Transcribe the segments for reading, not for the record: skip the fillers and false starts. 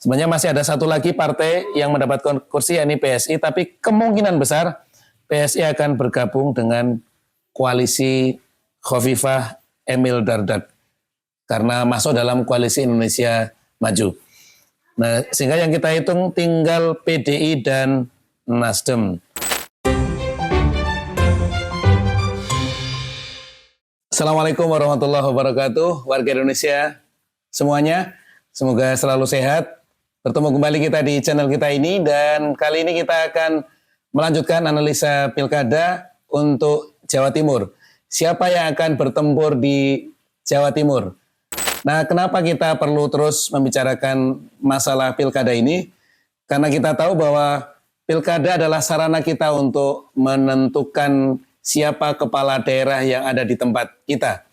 Sebenarnya masih ada satu lagi partai yang mendapatkan kursi, yakni PSI, tapi kemungkinan besar PSI akan bergabung dengan koalisi Khofifah Emil Dardak karena masuk dalam koalisi Indonesia Maju. Nah, sehingga yang kita hitung tinggal PDI dan Nasdem. Assalamualaikum warahmatullahi wabarakatuh, warga Indonesia semuanya. Semoga selalu sehat. Bertemu kembali kita di channel kita ini, dan kali ini kita akan melanjutkan analisa pilkada untuk Jawa Timur. Siapa yang akan bertempur di Jawa Timur? Nah, kenapa kita perlu terus membicarakan masalah pilkada ini? Karena kita tahu bahwa pilkada adalah sarana kita untuk menentukan siapa kepala daerah yang ada di tempat kita.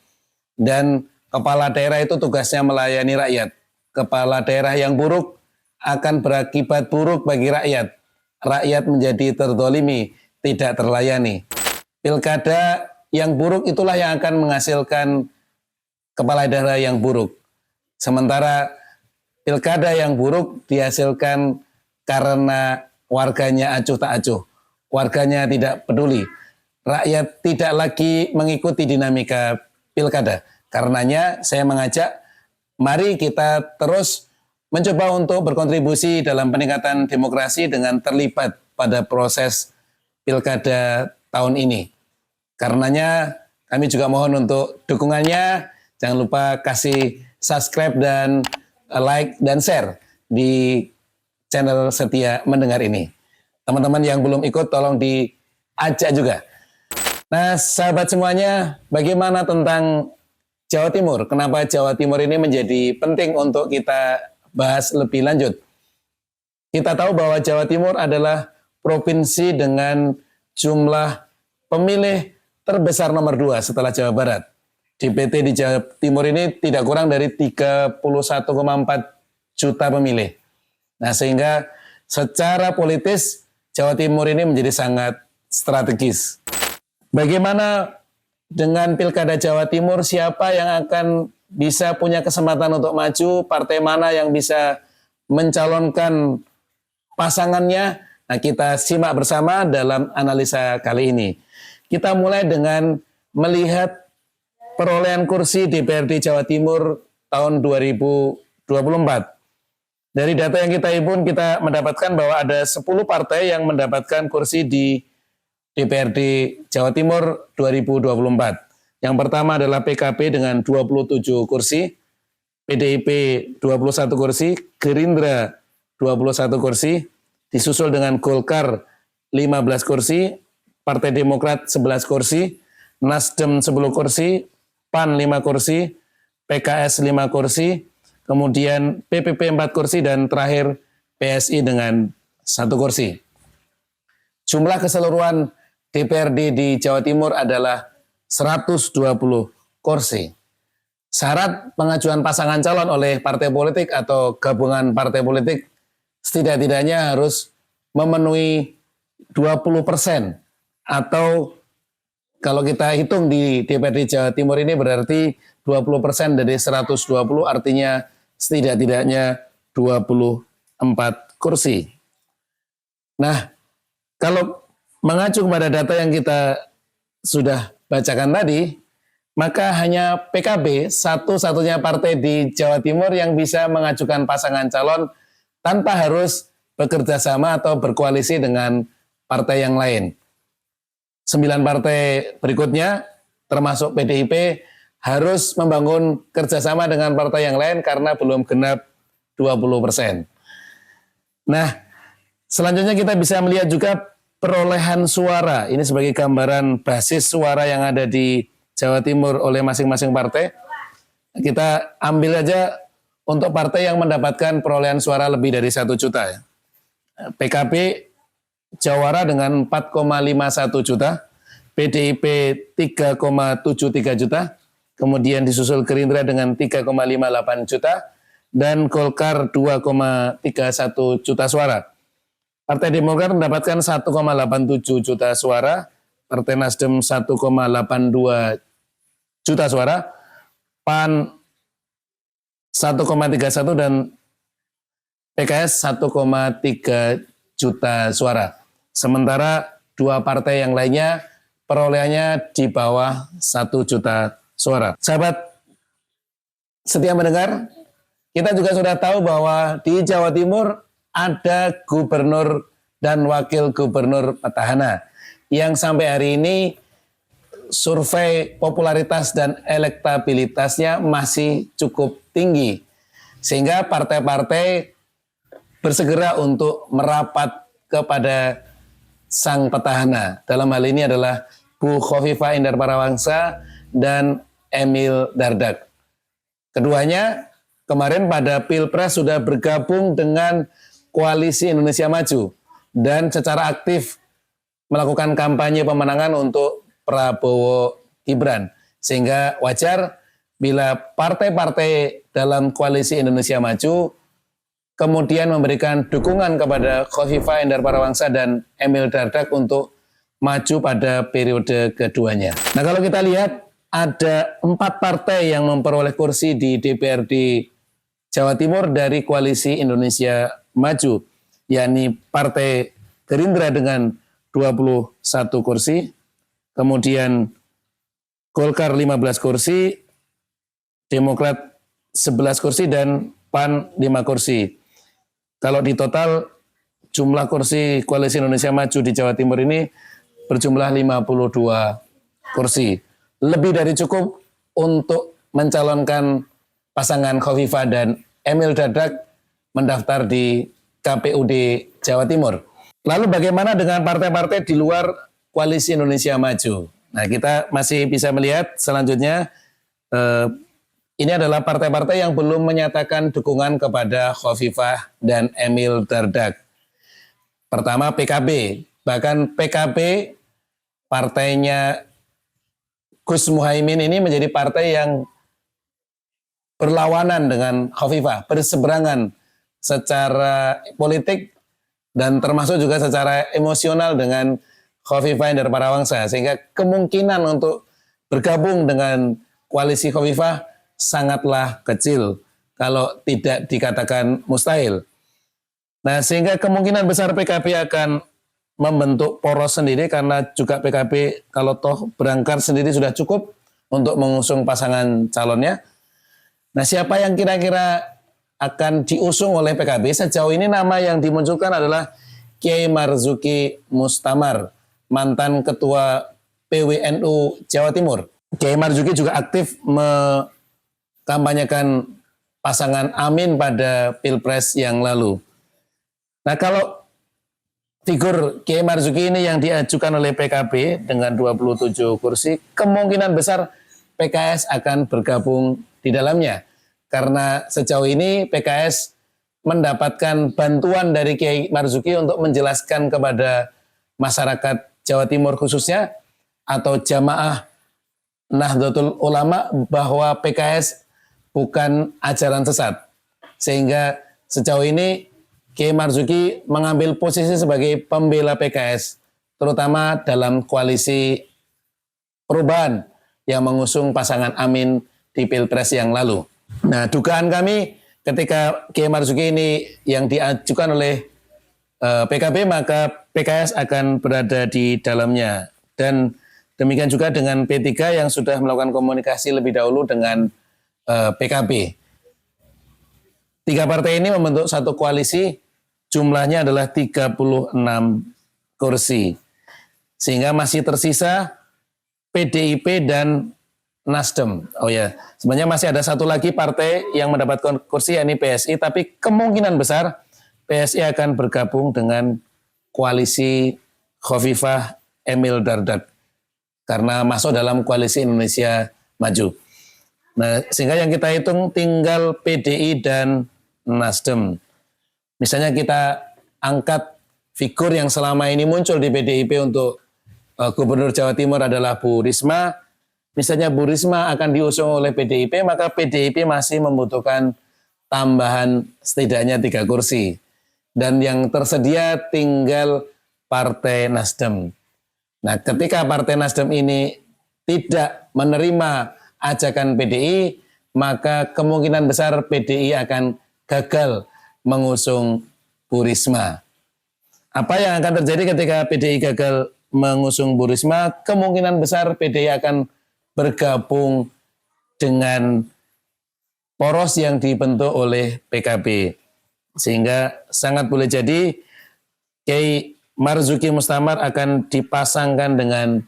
Dan kepala daerah itu tugasnya melayani rakyat. Kepala daerah yang buruk akan berakibat buruk bagi rakyat. Rakyat menjadi terdolimi, tidak terlayani. Pilkada yang buruk itulah yang akan menghasilkan kepala daerah yang buruk. Sementara pilkada yang buruk dihasilkan karena warganya acuh tak acuh. Warganya tidak peduli. Rakyat tidak lagi mengikuti dinamika pilkada. Karenanya saya mengajak, mari kita terus mencoba untuk berkontribusi dalam peningkatan demokrasi dengan terlibat pada proses pilkada tahun ini. Karenanya kami juga mohon untuk dukungannya. Jangan lupa kasih subscribe dan like dan share di channel Setia Mendengar ini. Teman-teman yang belum ikut tolong diajak juga. Nah, sahabat semuanya, bagaimana tentang Jawa Timur? Kenapa Jawa Timur ini menjadi penting untuk kita bahas lebih lanjut? Kita tahu bahwa Jawa Timur adalah provinsi dengan jumlah pemilih terbesar nomor 2 setelah Jawa Barat. DPT di Jawa Timur ini tidak kurang dari 31,4 juta pemilih. Nah, sehingga secara politis Jawa Timur ini menjadi sangat strategis. Bagaimana dengan pilkada Jawa Timur? Siapa yang akan bisa punya kesempatan untuk maju? Partai mana yang bisa mencalonkan pasangannya? Nah, kita simak bersama dalam analisa kali ini. Kita mulai dengan melihat perolehan kursi DPRD Jawa Timur tahun 2024. Dari data yang kita himpun, kita mendapatkan bahwa ada 10 partai yang mendapatkan kursi di DPRD Jawa Timur 2024. Yang pertama adalah PKB dengan 27 kursi, PDIP 21 kursi, Gerindra 21 kursi, disusul dengan Golkar 15 kursi, Partai Demokrat 11 kursi, Nasdem 10 kursi, PAN 5 kursi, PKS 5 kursi, kemudian PPP 4 kursi, dan terakhir PSI dengan 1 kursi. Jumlah keseluruhan DPRD di Jawa Timur adalah 120 kursi. Syarat pengajuan pasangan calon oleh partai politik atau gabungan partai politik setidak-tidaknya harus memenuhi 20%, atau kalau kita hitung di DPRD Jawa Timur ini berarti 20% dari 120, artinya setidak-tidaknya 24 kursi. Nah, kalau mengacu kepada data yang kita sudah bacakan tadi, maka hanya PKB satu-satunya partai di Jawa Timur yang bisa mengajukan pasangan calon tanpa harus bekerja sama atau berkoalisi dengan partai yang lain. 9 partai berikutnya, termasuk PDIP, harus membangun kerjasama dengan partai yang lain karena belum genap 20%. Nah, selanjutnya kita bisa melihat juga perolehan suara. Ini sebagai gambaran basis suara yang ada di Jawa Timur oleh masing-masing partai. Kita ambil aja untuk partai yang mendapatkan perolehan suara lebih dari 1 juta. PKB Jawara dengan 4,51 juta, PDIP 3,73 juta, kemudian disusul Gerindra dengan 3,58 juta, dan Golkar 2,31 juta suara. Partai Demokrat mendapatkan 1,87 juta suara, Partai Nasdem 1,82 juta suara, PAN 1,31, dan PKS 1,3 juta suara. Sementara dua partai yang lainnya perolehannya di bawah 1 juta suara. Sahabat setia mendengar, kita juga sudah tahu bahwa di Jawa Timur ada gubernur dan wakil gubernur petahana yang sampai hari ini survei popularitas dan elektabilitasnya masih cukup tinggi. Sehingga partai-partai bersegera untuk merapat kepada sang petahana. Dalam hal ini adalah Bu Khofifah Indar Parawangsa dan Emil Dardak. Keduanya kemarin pada Pilpres sudah bergabung dengan Koalisi Indonesia Maju dan secara aktif melakukan kampanye pemenangan untuk Prabowo Gibran. Sehingga wajar bila partai-partai dalam Koalisi Indonesia Maju kemudian memberikan dukungan kepada Khofifah Indar Parawangsa dan Emil Dardak untuk maju pada periode keduanya. Nah, kalau kita lihat ada 4 partai yang memperoleh kursi di DPRD Jawa Timur dari Koalisi Indonesia Maju, yakni Partai Gerindra dengan 21 kursi, kemudian Golkar 15 kursi, Demokrat 11 kursi, dan PAN 5 kursi. Kalau di total jumlah kursi Koalisi Indonesia Maju di Jawa Timur ini berjumlah 52 kursi. Lebih dari cukup untuk mencalonkan pasangan Khofifah dan Emil Dardak mendaftar di KPUD Jawa Timur. Lalu bagaimana dengan partai-partai di luar Koalisi Indonesia Maju? Nah, kita masih bisa melihat selanjutnya ini adalah partai-partai yang belum menyatakan dukungan kepada Khofifah dan Emil Dardak. Pertama PKB, bahkan PKB partainya Gus Muhaimin ini menjadi partai yang berlawanan dengan Khofifah, berseberangan secara politik dan termasuk juga secara emosional dengan Khofifah Indar Parawangsa, sehingga kemungkinan untuk bergabung dengan koalisi Khofifah sangatlah kecil, kalau tidak dikatakan mustahil. Nah, sehingga kemungkinan besar PKB akan membentuk poros sendiri, karena juga PKB kalau toh berangkat sendiri sudah cukup untuk mengusung pasangan calonnya. Nah, siapa yang kira-kira akan diusung oleh PKB? Sejauh ini nama yang dimunculkan adalah Kiai Marzuki Mustamar, mantan ketua PWNU Jawa Timur. Kiai Marzuki juga aktif mengkampanyekan pasangan Amin pada Pilpres yang lalu. Nah, kalau figur Kiai Marzuki ini yang diajukan oleh PKB dengan 27 kursi, kemungkinan besar PKS akan bergabung di dalamnya. Karena sejauh ini PKS mendapatkan bantuan dari Kiai Marzuki untuk menjelaskan kepada masyarakat Jawa Timur khususnya atau jamaah Nahdlatul Ulama bahwa PKS bukan ajaran sesat. Sehingga sejauh ini Kiai Marzuki mengambil posisi sebagai pembela PKS, terutama dalam koalisi perubahan yang mengusung pasangan Amin di Pilpres yang lalu. Nah, dugaan kami ketika Kiai Marzuki ini yang diajukan oleh PKB, maka PKS akan berada di dalamnya. Dan demikian juga dengan P3 yang sudah melakukan komunikasi lebih dahulu dengan PKB. 3 partai ini membentuk satu koalisi. Jumlahnya adalah 36 kursi. Sehingga masih tersisa PDIP dan Nasdem. Oh ya, sebenarnya masih ada satu lagi partai yang mendapatkan kursi, yakni PSI, tapi kemungkinan besar PSI akan bergabung dengan koalisi Khofifah Emil Dardak karena masuk dalam Koalisi Indonesia Maju. Nah, sehingga yang kita hitung tinggal PDI dan Nasdem. Misalnya kita angkat figur yang selama ini muncul di PDIP untuk Gubernur Jawa Timur adalah Bu Risma. Misalnya Bu Risma akan diusung oleh PDIP, maka PDIP masih membutuhkan tambahan setidaknya 3 kursi. Dan yang tersedia tinggal Partai Nasdem. Nah, ketika Partai Nasdem ini tidak menerima ajakan PDI, maka kemungkinan besar PDI akan gagal mengusung Bu Risma. Apa yang akan terjadi ketika PDI gagal mengusung Bu Risma? Kemungkinan besar PDI akan bergabung dengan poros yang dibentuk oleh PKB. Sehingga sangat boleh jadi Kiai Marzuki Mustamar akan dipasangkan dengan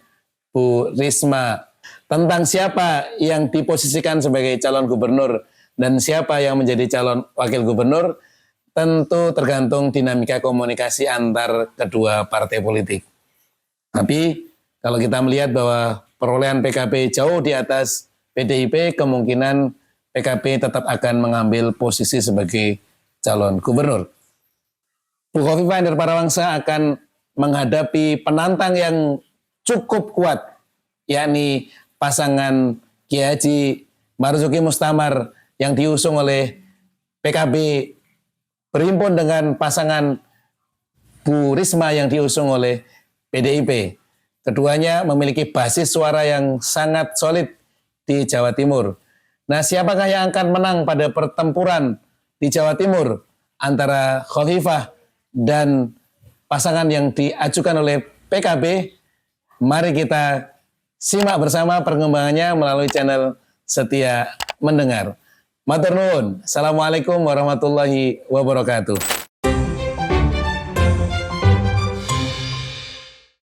Bu Risma. Tentang siapa yang diposisikan sebagai calon gubernur dan siapa yang menjadi calon wakil gubernur, tentu tergantung dinamika komunikasi antar kedua partai politik. Tapi kalau kita melihat bahwa perolehan PKB jauh di atas PDIP, kemungkinan PKB tetap akan mengambil posisi sebagai calon gubernur. Bu Khofifah Indar Parawangsa akan menghadapi penantang yang cukup kuat, yakni pasangan Kiai Haji Marzuki Mustamar yang diusung oleh PKB berhimpun dengan pasangan Bu Risma yang diusung oleh PDIP. Keduanya memiliki basis suara yang sangat solid di Jawa Timur. Nah, siapakah yang akan menang pada pertempuran di Jawa Timur antara Khofifah dan pasangan yang diajukan oleh PKB? Mari kita simak bersama perkembangannya melalui channel Setia Mendengar. Matur nuwun. Assalamualaikum warahmatullahi wabarakatuh.